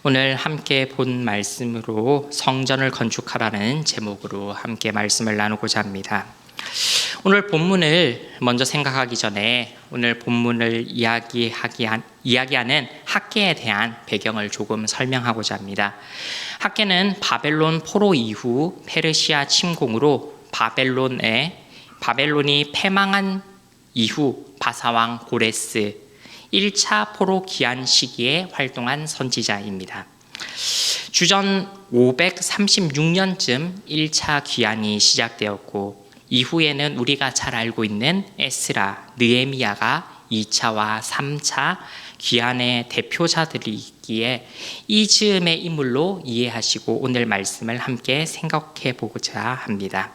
오늘 함께 본 말씀으로 성전을 건축하라는 제목으로 함께 말씀을 나누고자 합니다. 오늘 본문을 먼저 생각하기 전에 오늘 본문을 이야기하는 학개에 대한 배경을 조금 설명하고자 합니다. 학개는 바벨론 포로 이후 페르시아 침공으로 바벨론이 패망한 이후 바사왕 고레스 1차 포로 기한 시기에 활동한 선지자입니다. 주전 536년쯤 1차 귀환이 시작되었고 이후에는 우리가 잘 알고 있는 에스라, 느헤미야가 2차와 3차 귀환의 대표자들이기에 이 즈음의 인물로 이해하시고 오늘 말씀을 함께 생각해 보고자 합니다.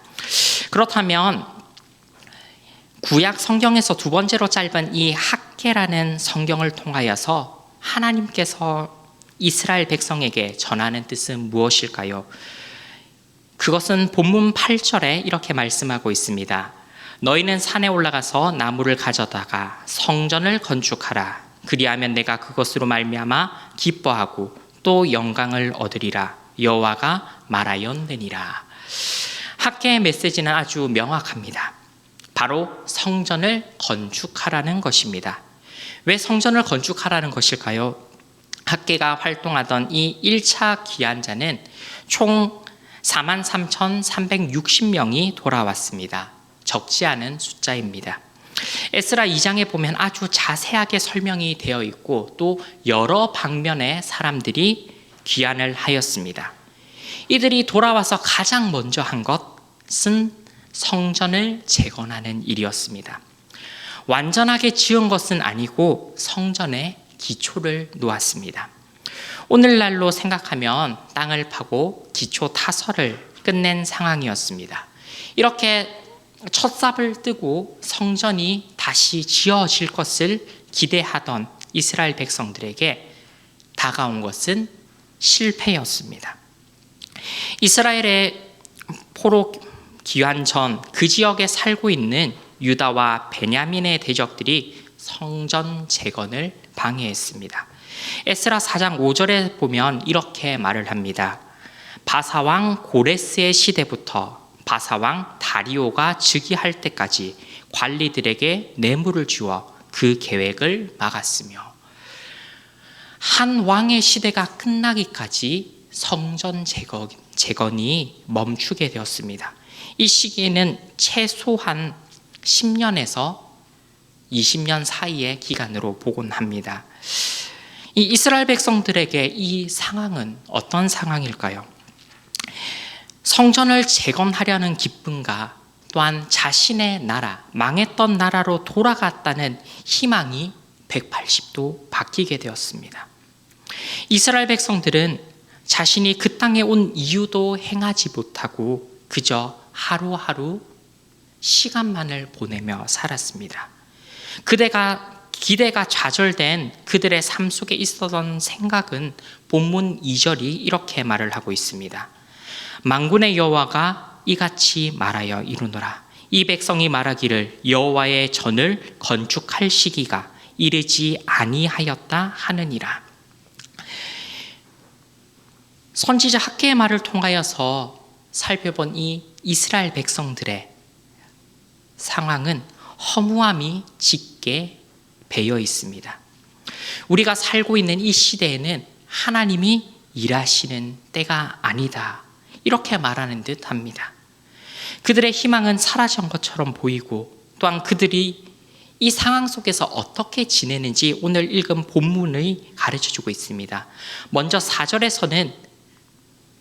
그렇다면 구약 성경에서 두 번째로 짧은 이 학개라는 성경을 통하여서 하나님께서 이스라엘 백성에게 전하는 뜻은 무엇일까요? 그것은 본문 8절에 이렇게 말씀하고 있습니다. 너희는 산에 올라가서 나무를 가져다가 성전을 건축하라. 그리하면 내가 그것으로 말미암아 기뻐하고 또 영광을 얻으리라. 여호와가 말하였느니라. 학개의 메시지는 아주 명확합니다. 바로 성전을 건축하라는 것입니다. 왜 성전을 건축하라는 것일까요? 학개가 활동하던 이 1차 귀환자는 총 43,360명이 돌아왔습니다. 적지 않은 숫자입니다. 에스라 2장에 보면 아주 자세하게 설명이 되어 있고 또 여러 방면의 사람들이 귀환을 하였습니다. 이들이 돌아와서 가장 먼저 한 것은 성전을 재건하는 일이었습니다. 완전하게 지은 것은 아니고 성전의 기초를 놓았습니다. 오늘날로 생각하면 땅을 파고 기초 타설을 끝낸 상황이었습니다. 이렇게 첫삽을 뜨고 성전이 다시 지어질 것을 기대하던 이스라엘 백성들에게 다가온 것은 실패였습니다. 이스라엘의 포로 귀환 전 그 지역에 살고 있는 유다와 베냐민의 대적들이 성전 재건을 방해했습니다. 에스라 4장 5절에 보면 이렇게 말을 합니다. 바사왕 고레스의 시대부터 바사왕 다리오가 즉위할 때까지 관리들에게 뇌물을 주어 그 계획을 막았으며 한 왕의 시대가 끝나기까지 성전 재건이 멈추게 되었습니다. 이 시기에는 최소한 10년에서 20년 사이의 기간으로 보곤 합니다. 이 이스라엘 백성들에게 이 상황은 어떤 상황일까요? 성전을 재건하려는 기쁨과 또한 자신의 나라, 망했던 나라로 돌아갔다는 희망이 180도 바뀌게 되었습니다. 이스라엘 백성들은 자신이 그 땅에 온 이유도 행하지 못하고 그저 하루하루 시간만을 보내며 살았습니다. 기대가 좌절된 그들의 삶 속에 있었던 생각은 본문 2절이 이렇게 말을 하고 있습니다. 만군의 여호와가 이같이 말하여 이루노라. 이 백성이 말하기를 여호와의 전을 건축할 시기가 이르지 아니하였다 하느니라. 선지자 학개의 말을 통하여서 살펴본 이 이스라엘 백성들의 상황은 허무함이 짙게 배어 있습니다. 우리가 살고 있는 이 시대에는 하나님이 일하시는 때가 아니다. 이렇게 말하는 듯 합니다. 그들의 희망은 사라진 것처럼 보이고 또한 그들이 이 상황 속에서 어떻게 지내는지 오늘 읽은 본문이 가르쳐주고 있습니다. 먼저 4절에서는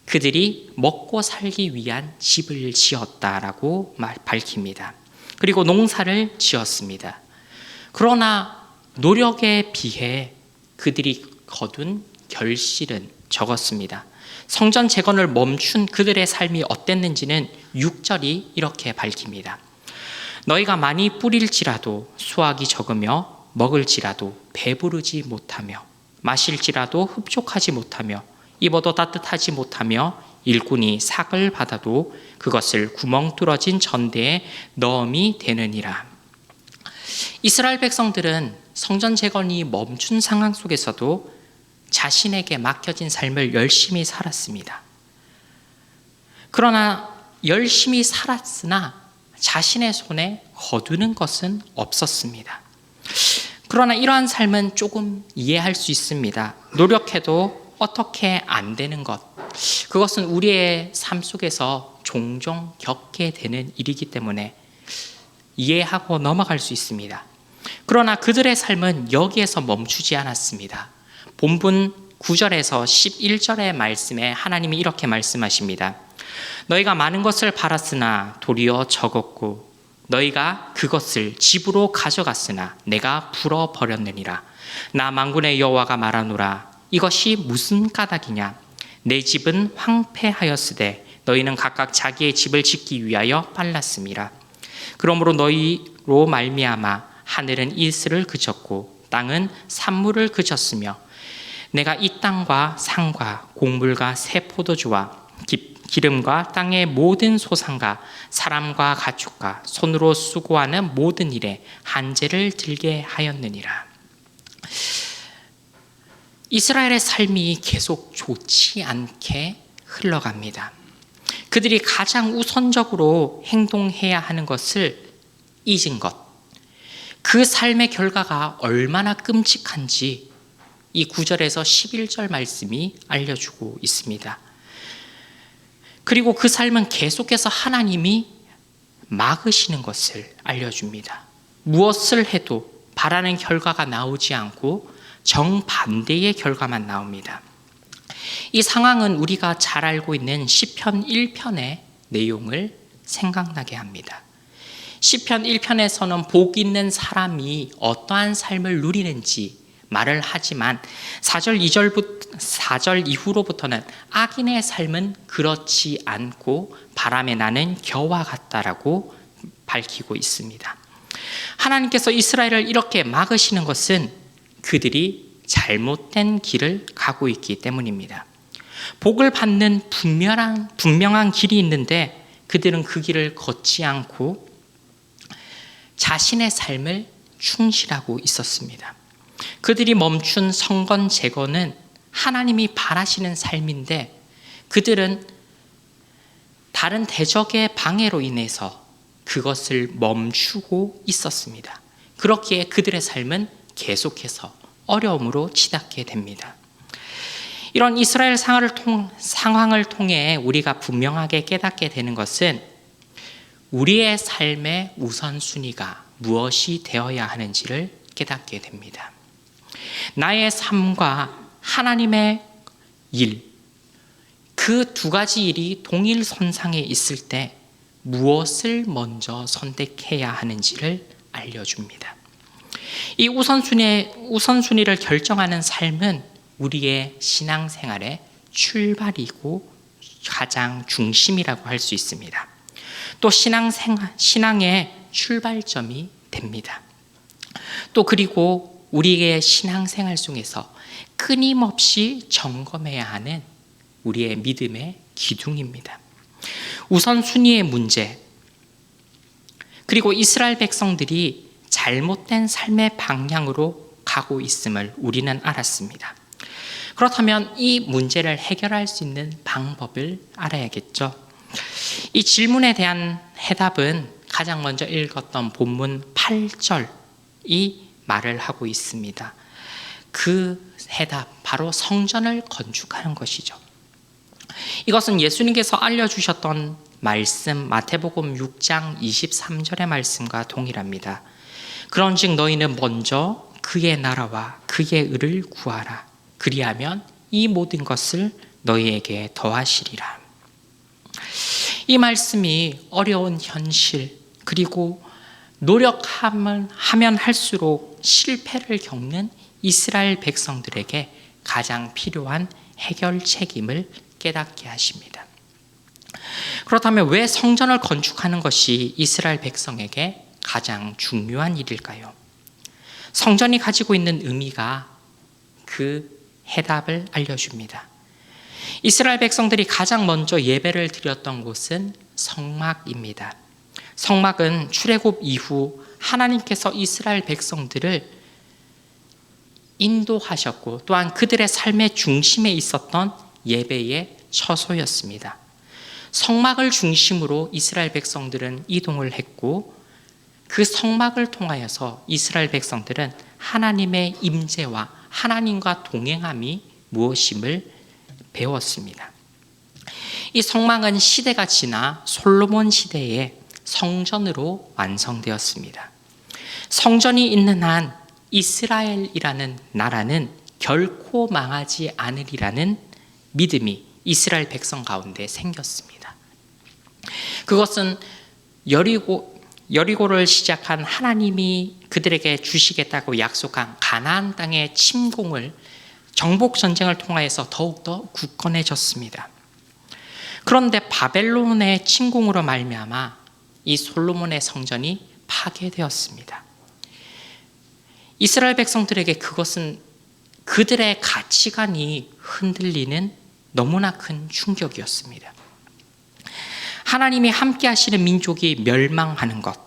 그들이 먹고 살기 위한 집을 지었다라고 밝힙니다. 그리고 농사를 지었습니다. 그러나 노력에 비해 그들이 거둔 결실은 적었습니다. 성전 재건을 멈춘 그들의 삶이 어땠는지는 6절이 이렇게 밝힙니다. 너희가 많이 뿌릴지라도 수확이 적으며 먹을지라도 배부르지 못하며 마실지라도 흡족하지 못하며 입어도 따뜻하지 못하며 일꾼이 삭을 받아도 그것을 구멍 뚫어진 전대에 넣음이 되느니라. 이스라엘 백성들은 성전 재건이 멈춘 상황 속에서도 자신에게 맡겨진 삶을 열심히 살았습니다. 그러나 열심히 살았으나 자신의 손에 거두는 것은 없었습니다. 그러나 이러한 삶은 조금 이해할 수 있습니다. 노력해도 어떻게 안 되는 것, 그것은 우리의 삶 속에서 종종 겪게 되는 일이기 때문에 이해하고 넘어갈 수 있습니다. 그러나 그들의 삶은 여기에서 멈추지 않았습니다. 본문 9절에서 11절의 말씀에 하나님이 이렇게 말씀하십니다. 너희가 많은 것을 팔았으나 도리어 적었고 너희가 그것을 집으로 가져갔으나 내가 풀어버렸느니라. 나 만군의 여호와가 말하노라. 이것이 무슨 까닭이냐? 내 집은 황폐하였으되 너희는 각각 자기의 집을 짓기 위하여 빨랐음이라. 그러므로 너희로 말미암아 하늘은 이슬을 그쳤고 땅은 산물을 그쳤으며 내가 이 땅과 산과 곡물과 새 포도주와 기름과 땅의 모든 소산과 사람과 가축과 손으로 수고하는 모든 일에 한제를 들게 하였느니라. 이스라엘의 삶이 계속 좋지 않게 흘러갑니다. 그들이 가장 우선적으로 행동해야 하는 것을 잊은 것, 그 삶의 결과가 얼마나 끔찍한지 이 9절에서 11절 말씀이 알려주고 있습니다. 그리고 그 삶은 계속해서 하나님이 막으시는 것을 알려줍니다. 무엇을 해도 바라는 결과가 나오지 않고 정반대의 결과만 나옵니다. 이 상황은 우리가 잘 알고 있는 시편 1편의 내용을 생각나게 합니다. 시편 1편에서는 복 있는 사람이 어떠한 삶을 누리는지 말을 하지만 4절 이후로부터는 악인의 삶은 그렇지 않고 바람에 나는 겨와 같다라고 밝히고 있습니다. 하나님께서 이스라엘을 이렇게 막으시는 것은 그들이 잘못된 길을 가고 있기 때문입니다. 복을 받는 분명한 길이 있는데 그들은 그 길을 걷지 않고 자신의 삶을 충실하고 있었습니다. 그들이 멈춘 성건 제거는 하나님이 바라시는 삶인데 그들은 다른 대적의 방해로 인해서 그것을 멈추고 있었습니다. 그렇기에 그들의 삶은 계속해서 어려움으로 치닫게 됩니다. 이런 이스라엘 상황을 통해 우리가 분명하게 깨닫게 되는 것은 우리의 삶의 우선순위가 무엇이 되어야 하는지를 깨닫게 됩니다. 나의 삶과 하나님의 일, 그 두 가지 일이 동일선상에 있을 때 무엇을 먼저 선택해야 하는지를 알려줍니다. 이 우선순위를 결정하는 삶은 우리의 신앙생활의 출발이고 가장 중심이라고 할 수 있습니다. 또 신앙의 출발점이 됩니다. 또 그리고 우리의 신앙생활 속에서 끊임없이 점검해야 하는 우리의 믿음의 기둥입니다. 우선순위의 문제, 그리고 이스라엘 백성들이 잘못된 삶의 방향으로 가고 있음을 우리는 알았습니다. 그렇다면 이 문제를 해결할 수 있는 방법을 알아야겠죠. 이 질문에 대한 해답은 가장 먼저 읽었던 본문 8절이 말을 하고 있습니다. 그 해답, 바로 성전을 건축하는 것이죠. 이것은 예수님께서 알려주셨던 말씀, 마태복음 6장 23절의 말씀과 동일합니다. 그런즉 너희는 먼저 그의 나라와 그의 의를 구하라. 그리하면 이 모든 것을 너희에게 더하시리라. 이 말씀이 어려운 현실, 그리고 노력하면 할수록 실패를 겪는 이스라엘 백성들에게 가장 필요한 해결책임을 깨닫게 하십니다. 그렇다면 왜 성전을 건축하는 것이 이스라엘 백성에게 가장 중요한 일일까요? 성전이 가지고 있는 의미가 그 해답을 알려줍니다. 이스라엘 백성들이 가장 먼저 예배를 드렸던 곳은 성막입니다. 성막은 출애굽 이후 하나님께서 이스라엘 백성들을 인도하셨고 또한 그들의 삶의 중심에 있었던 예배의 처소였습니다. 성막을 중심으로 이스라엘 백성들은 이동을 했고 그 성막을 통하여서 이스라엘 백성들은 하나님의 임재와 하나님과 동행함이 무엇임을 배웠습니다. 이 성막은 시대가 지나 솔로몬 시대에 성전으로 완성되었습니다. 성전이 있는 한 이스라엘이라는 나라는 결코 망하지 않으리라는 믿음이 이스라엘 백성 가운데 생겼습니다. 그것은 여리고를 시작한 하나님이 그들에게 주시겠다고 약속한 가나안 땅의 침공을 정복 전쟁을 통하여서 더욱더 굳건해졌습니다. 그런데 바벨론의 침공으로 말미암아 이 솔로몬의 성전이 파괴되었습니다. 이스라엘 백성들에게 그것은 그들의 가치관이 흔들리는 너무나 큰 충격이었습니다. 하나님이 함께 하시는 민족이 멸망하는 것,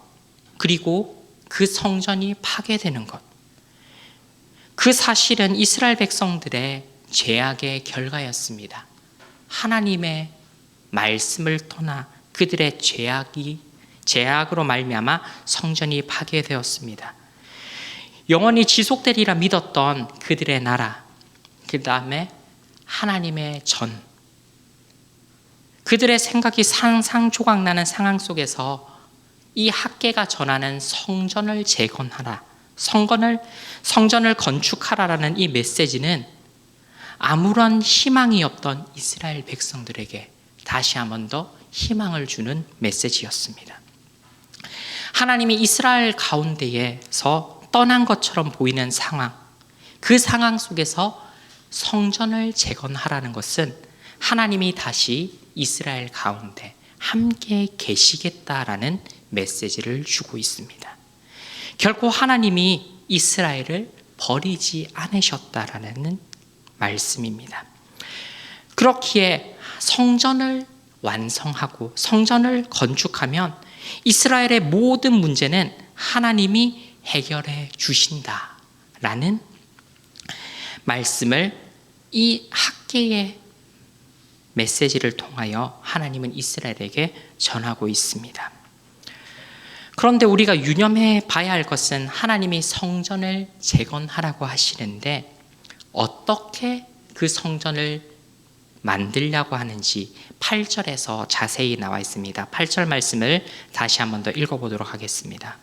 그리고 그 성전이 파괴되는 것, 그 사실은 이스라엘 백성들의 죄악의 결과였습니다. 하나님의 말씀을 떠나 그들의 죄악으로 말미암아 성전이 파괴되었습니다. 영원히 지속되리라 믿었던 그들의 나라, 그 다음에 하나님의 전, 그들의 생각이 상상조각나는 상황 속에서 이 학개가 전하는 성전을 재건하라, 성전을 건축하라라는 이 메시지는 아무런 희망이 없던 이스라엘 백성들에게 다시 한 번 더 희망을 주는 메시지였습니다. 하나님이 이스라엘 가운데에서 떠난 것처럼 보이는 상황, 그 상황 속에서 성전을 재건하라는 것은 하나님이 다시 이스라엘 가운데 함께 계시겠다라는 메시지를 주고 있습니다. 결코 하나님이 이스라엘을 버리지 않으셨다라는 말씀입니다. 그렇기에 성전을 완성하고 성전을 건축하면 이스라엘의 모든 문제는 하나님이 해결해 주신다라는 말씀을 이 학개의 메시지를 통하여 하나님은 이스라엘에게 전하고 있습니다. 그런데 우리가 유념해 봐야 할 것은 하나님이 성전을 재건하라고 하시는데 어떻게 그 성전을 만들려고 하는지 8절에서 자세히 나와 있습니다. 8절 말씀을 다시 한 번 더 읽어보도록 하겠습니다.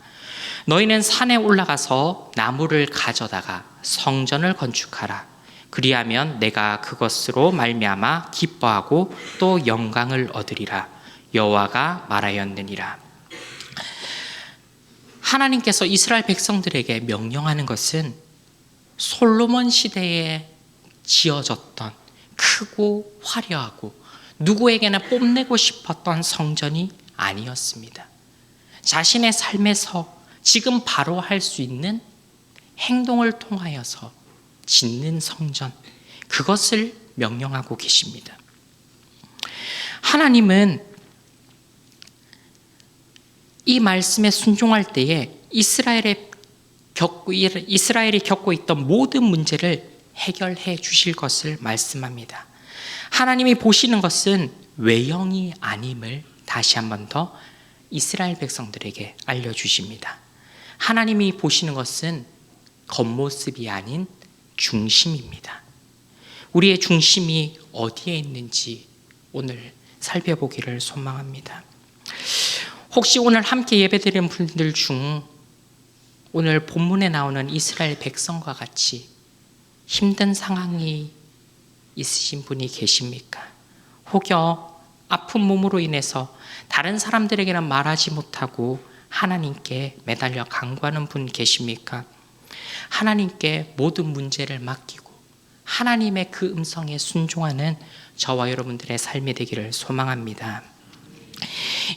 너희는 산에 올라가서 나무를 가져다가 성전을 건축하라. 그리하면 내가 그것으로 말미암아 기뻐하고 또 영광을 얻으리라. 여호와가 말하였느니라. 하나님께서 이스라엘 백성들에게 명령하는 것은 솔로몬 시대에 지어졌던 크고 화려하고 누구에게나 뽐내고 싶었던 성전이 아니었습니다. 자신의 삶에서 지금 바로 할 수 있는 행동을 통하여서 짓는 성전, 그것을 명령하고 계십니다. 하나님은 이 말씀에 순종할 때에 이스라엘이 겪고 있던 모든 문제를 해결해 주실 것을 말씀합니다. 하나님이 보시는 것은 외형이 아님을 다시 한 번 더 이스라엘 백성들에게 알려주십니다. 하나님이 보시는 것은 겉모습이 아닌 중심입니다. 우리의 중심이 어디에 있는지 오늘 살펴보기를 소망합니다. 혹시 오늘 함께 예배드리는 분들 중 오늘 본문에 나오는 이스라엘 백성과 같이 힘든 상황이 있으신 분이 계십니까? 혹여 아픈 몸으로 인해서 다른 사람들에게는 말하지 못하고 하나님께 매달려 간구하는 분 계십니까? 하나님께 모든 문제를 맡기고 하나님의 그 음성에 순종하는 저와 여러분들의 삶이 되기를 소망합니다.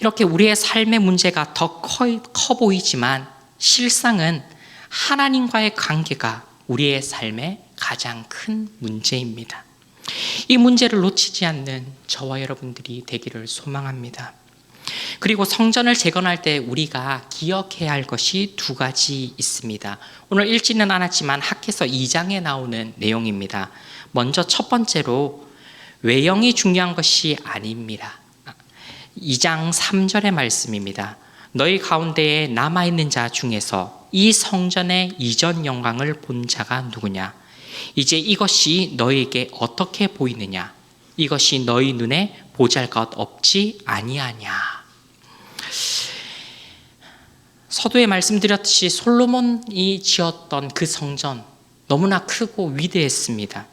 이렇게 우리의 삶의 문제가 더 커 보이지만 실상은 하나님과의 관계가 우리의 삶의 가장 큰 문제입니다. 이 문제를 놓치지 않는 저와 여러분들이 되기를 소망합니다. 그리고 성전을 재건할 때 우리가 기억해야 할 것이 두 가지 있습니다. 오늘 읽지는 않았지만 학개서 2장에 나오는 내용입니다. 먼저 첫 번째로 외형이 중요한 것이 아닙니다. 2장 3절의 말씀입니다. 너희 가운데에 남아있는 자 중에서 이 성전의 이전 영광을 본 자가 누구냐? 이제 이것이 너희에게 어떻게 보이느냐? 이것이 너희 눈에 보잘것 없지 아니하냐? 서두에 말씀드렸듯이 솔로몬이 지었던 그 성전 너무나 크고 위대했습니다.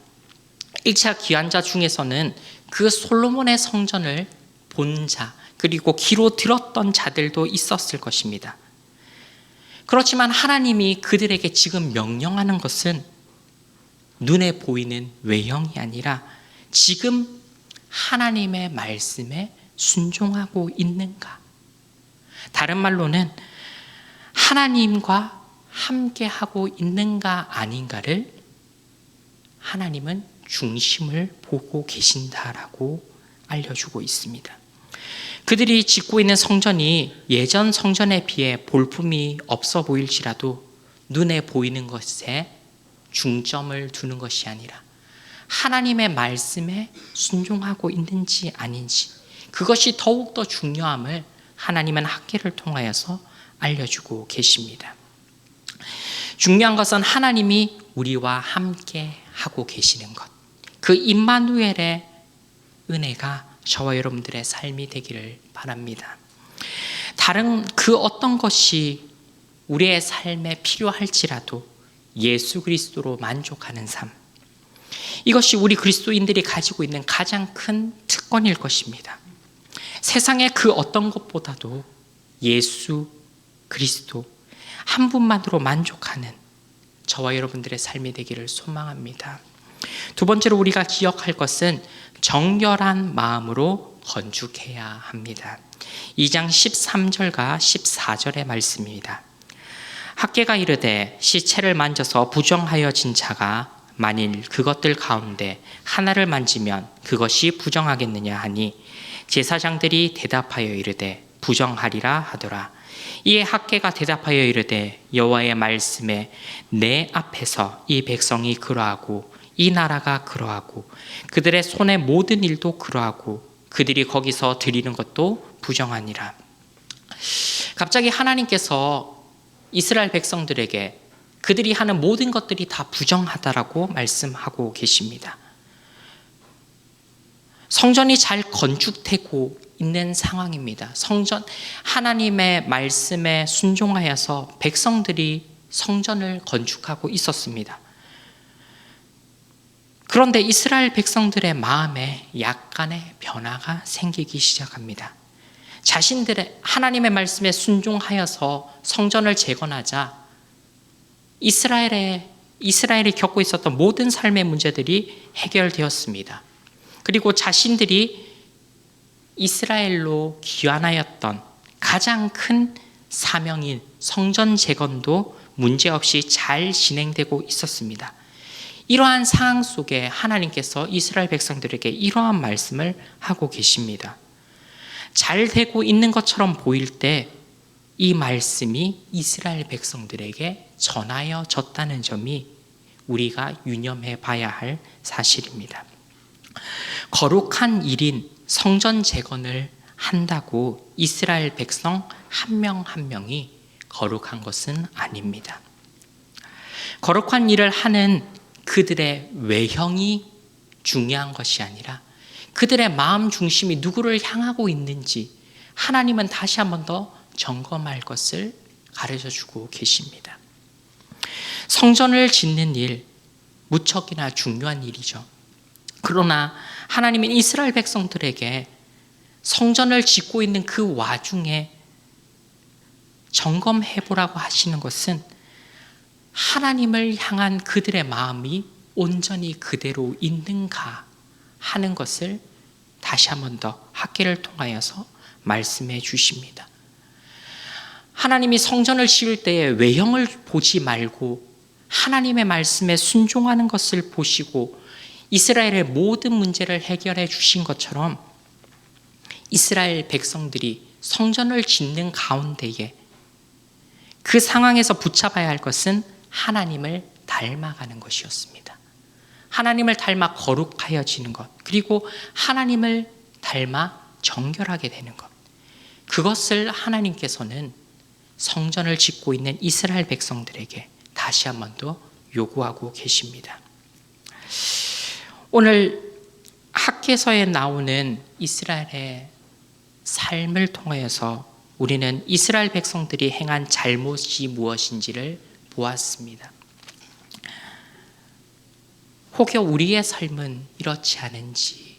1차 귀환자 중에서는 그 솔로몬의 성전을 본 자, 그리고 귀로 들었던 자들도 있었을 것입니다. 그렇지만 하나님이 그들에게 지금 명령하는 것은 눈에 보이는 외형이 아니라 지금 하나님의 말씀에 순종하고 있는가? 다른 말로는 하나님과 함께하고 있는가 아닌가를 하나님은 중심을 보고 계신다라고 알려주고 있습니다. 그들이 짓고 있는 성전이 예전 성전에 비해 볼품이 없어 보일지라도 눈에 보이는 것에 중점을 두는 것이 아니라 하나님의 말씀에 순종하고 있는지 아닌지, 그것이 더욱더 중요함을 하나님은 학개를 통하여서 알려주고 계십니다. 중요한 것은 하나님이 우리와 함께 하고 계시는 것, 그 임마누엘의 은혜가 저와 여러분들의 삶이 되기를 바랍니다. 다른 그 어떤 것이 우리의 삶에 필요할지라도 예수 그리스도로 만족하는 삶, 이것이 우리 그리스도인들이 가지고 있는 가장 큰 특권일 것입니다. 세상의 그 어떤 것보다도 예수 그리스도 한 분만으로 만족하는 저와 여러분들의 삶이 되기를 소망합니다. 두 번째로 우리가 기억할 것은 정결한 마음으로 건축해야 합니다. 2장 13절과 14절의 말씀입니다. 학개가 이르되 시체를 만져서 부정하여진 자가 만일 그것들 가운데 하나를 만지면 그것이 부정하겠느냐 하니 제사장들이 대답하여 이르되 부정하리라 하더라. 이에 학개가 대답하여 이르되 여호와의 말씀에 내 앞에서 이 백성이 그러하고 이 나라가 그러하고 그들의 손의 모든 일도 그러하고 그들이 거기서 드리는 것도 부정하니라. 갑자기 하나님께서 이스라엘 백성들에게 그들이 하는 모든 것들이 다 부정하다라고 말씀하고 계십니다. 성전이 잘 건축되고 있는 상황입니다. 성전, 하나님의 말씀에 순종하여서 백성들이 성전을 건축하고 있었습니다. 그런데 이스라엘 백성들의 마음에 약간의 변화가 생기기 시작합니다. 자신들의 하나님의 말씀에 순종하여서 성전을 재건하자 이스라엘이 겪고 있었던 모든 삶의 문제들이 해결되었습니다. 그리고 자신들이 이스라엘로 귀환하였던 가장 큰 사명인 성전 재건도 문제없이 잘 진행되고 있었습니다. 이러한 상황 속에 하나님께서 이스라엘 백성들에게 이러한 말씀을 하고 계십니다. 잘 되고 있는 것처럼 보일 때 이 말씀이 이스라엘 백성들에게 전하여졌다는 점이 우리가 유념해 봐야 할 사실입니다. 거룩한 일인 성전 재건을 한다고 이스라엘 백성 한 명 한 명이 거룩한 것은 아닙니다. 거룩한 일을 하는 그들의 외형이 중요한 것이 아니라 그들의 마음 중심이 누구를 향하고 있는지 하나님은 다시 한 번 더 점검할 것을 가르쳐주고 계십니다. 성전을 짓는 일, 무척이나 중요한 일이죠. 그러나 하나님은 이스라엘 백성들에게 성전을 짓고 있는 그 와중에 점검해보라고 하시는 것은 하나님을 향한 그들의 마음이 온전히 그대로 있는가 하는 것을 다시 한 번 더 학개를 통하여서 말씀해 주십니다. 하나님이 성전을 지을 때에 외형을 보지 말고 하나님의 말씀에 순종하는 것을 보시고 이스라엘의 모든 문제를 해결해 주신 것처럼 이스라엘 백성들이 성전을 짓는 가운데에 그 상황에서 붙잡아야 할 것은 하나님을 닮아가는 것이었습니다. 하나님을 닮아 거룩하여지는 것, 그리고 하나님을 닮아 정결하게 되는 것, 그것을 하나님께서는 성전을 짓고 있는 이스라엘 백성들에게 다시 한 번 더 요구하고 계십니다. 오늘 학개서에 나오는 이스라엘의 삶을 통하여서 우리는 이스라엘 백성들이 행한 잘못이 무엇인지를 보았습니다. 혹여 우리의 삶은 이렇지 않은지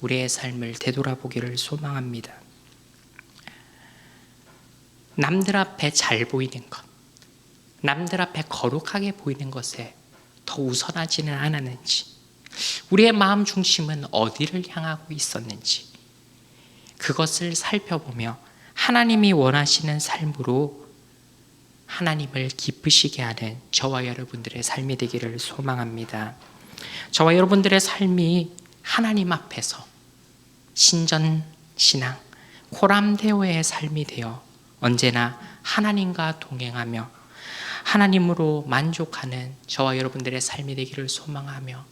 우리의 삶을 되돌아보기를 소망합니다. 남들 앞에 잘 보이는 것, 남들 앞에 거룩하게 보이는 것에 더 우선하지는 않았는지, 우리의 마음 중심은 어디를 향하고 있었는지, 그것을 살펴보며 하나님이 원하시는 삶으로 하나님을 기쁘시게 하는 저와 여러분들의 삶이 되기를 소망합니다. 저와 여러분들의 삶이 하나님 앞에서 신전, 신앙, 코람데오의 삶이 되어 언제나 하나님과 동행하며 하나님으로 만족하는 저와 여러분들의 삶이 되기를 소망하며,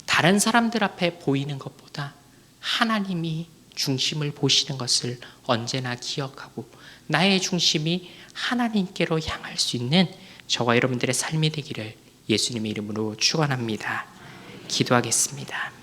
다른 사람들 앞에 보이는 것보다 하나님이 중심을 보시는 것을 언제나 기억하고 나의 중심이 하나님께로 향할 수 있는 저와 여러분들의 삶이 되기를 예수님의 이름으로 축원합니다. 기도하겠습니다.